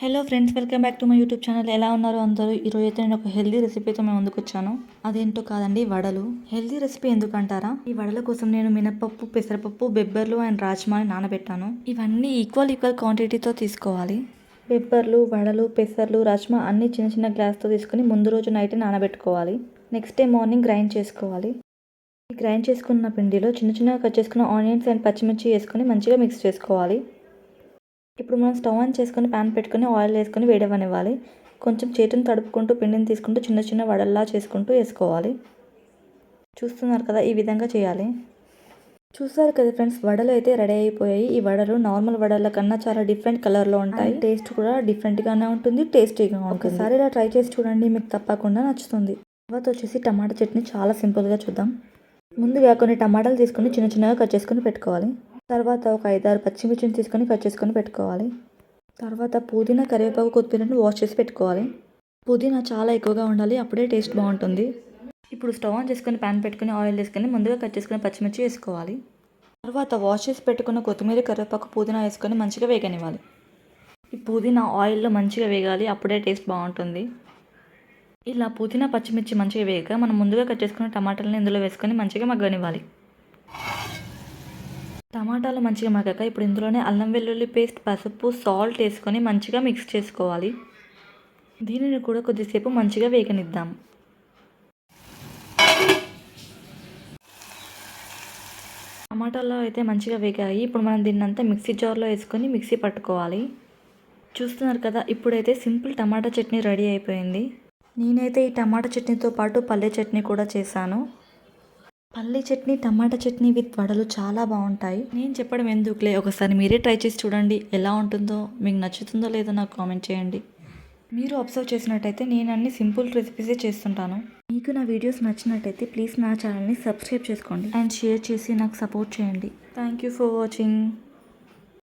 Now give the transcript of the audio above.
Hello friends, welcome back to my YouTube channel. ఎలా ఉన్నారు అందరూ? ఈరోజు అయితే నేను ఒక హెల్దీ రెసిపీతో మేము ముందుకు వచ్చాను. అదేంటో కాదండి, వడలు. హెల్దీ రెసిపీ ఎందుకంటారా? ఈ వడల కోసం నేను మినపప్పు, పెసరపప్పు, బెబ్బర్లు అండ్ రాజ్మాని నానబెట్టాను. ఇవన్నీ ఈక్వల్ క్వాంటిటీతో తీసుకోవాలి. బెబ్బర్లు, వడలు, పెసర్లు, రాజ్మా అన్ని చిన్న చిన్న గ్లాస్తో తీసుకుని ముందు రోజు నైట్ నానబెట్టుకోవాలి. నెక్స్ట్ డే మార్నింగ్ గ్రైండ్ చేసుకోవాలి. ఈ గ్రైండ్ చేసుకున్న పిండిలో చిన్న చిన్నగా కట్ చేసుకున్న ఆనియన్స్ అండ్ పచ్చిమిర్చి వేసుకొని మంచిగా మిక్స్ చేసుకోవాలి. ఇప్పుడు మనం స్టవ్ ఆన్ చేసుకొని ప్యాన్ పెట్టుకొని ఆయిల్ వేసుకొని వేడవనివ్వాలి. కొంచెం చేతిని తడుపుకుంటూ పిండిని తీసుకుంటూ చిన్న చిన్న వడల్లా చేసుకుంటూ వేసుకోవాలి. చూస్తున్నారు కదా, ఈ విధంగా చేయాలి. చూస్తారు కదా ఫ్రెండ్స్, వడలు అయితే రెడీ అయిపోయాయి. ఈ వడలు నార్మల్ వడల కన్నా చాలా డిఫరెంట్ కలర్లో ఉంటాయి. టేస్ట్ కూడా డిఫరెంట్గానే ఉంటుంది, టేస్టీగా ఉంటుంది. ఒకసారి ఇలా ట్రై చేసి చూడండి, మీకు తప్పకుండా నచ్చుతుంది. తర్వాత వచ్చేసి టమాటా చట్నీ చాలా సింపుల్గా చూద్దాం. ముందుగా కొన్ని టమాటాలు తీసుకొని చిన్న చిన్నగా కట్ చేసుకొని పెట్టుకోవాలి. తర్వాత ఒక 5-6 పచ్చిమిర్చిని తీసుకొని కట్ చేసుకొని పెట్టుకోవాలి. తర్వాత పుదీనా, కరివేపాకు, కొత్తిమీరను వాష్ చేసి పెట్టుకోవాలి. పుదీనా చాలా ఎక్కువగా ఉండాలి, అప్పుడే టేస్ట్ బాగుంటుంది. ఇప్పుడు స్టవ్ ఆన్ చేసుకొని ప్యాన్ పెట్టుకొని ఆయిల్ వేసుకొని ముందుగా కట్ చేసుకుని పచ్చిమిర్చి వేసుకోవాలి. తర్వాత వాష్ చేసి పెట్టుకున్న కొత్తిమీర, కరివేపాకు, పుదీనా వేసుకొని మంచిగా వేగనివ్వాలి. ఈ పుదీనా ఆయిల్లో మంచిగా వేగాలి, అప్పుడే టేస్ట్ బాగుంటుంది. ఇలా పుదీనా, పచ్చిమిర్చి మంచిగా వేగాక మనం ముందుగా కట్ చేసుకున్న టమాటాలను ఇందులో వేసుకొని మంచిగా మగ్గనివ్వాలి. టమాటాలు మంచిగా మగ్గాక ఇప్పుడు ఇందులోనే అల్లం వెల్లుల్లి పేస్ట్, పసుపు, సాల్ట్ వేసుకొని మంచిగా మిక్స్ చేసుకోవాలి. దీనిని కూడా కొద్దిసేపు మంచిగా వేగనిద్దాం. టమాటాలో అయితే మంచిగా వేగాయి. ఇప్పుడు మనం దీన్నంతా మిక్సీ జార్లో వేసుకొని మిక్సీ పట్టుకోవాలి. చూస్తున్నారు కదా, ఇప్పుడైతే సింపుల్ టమాటా చట్నీ రెడీ అయిపోయింది. నేనైతే ఈ టమాటా చట్నీతో పాటు పల్లె చట్నీ కూడా చేశాను. పల్లీ చట్నీ, టమాటా చట్నీ విత్ వడలు చాలా బాగుంటాయి. నేను చెప్పడం ఎందుకులే, ఒకసారి మీరే ట్రై చేసి చూడండి. ఎలా ఉంటుందో, మీకు నచ్చుతుందో లేదో నాకు కామెంట్ చేయండి. మీరు అబ్జర్వ్ చేసినట్టయితే నేను అన్ని సింపుల్ రెసిపీసే చేస్తుంటాను. మీకు నా వీడియోస్ నచ్చినట్టయితే ప్లీజ్ నా ఛానల్ని సబ్స్క్రైబ్ చేసుకోండి అండ్ షేర్ చేసి నాకు సపోర్ట్ చేయండి. Thank you for watching.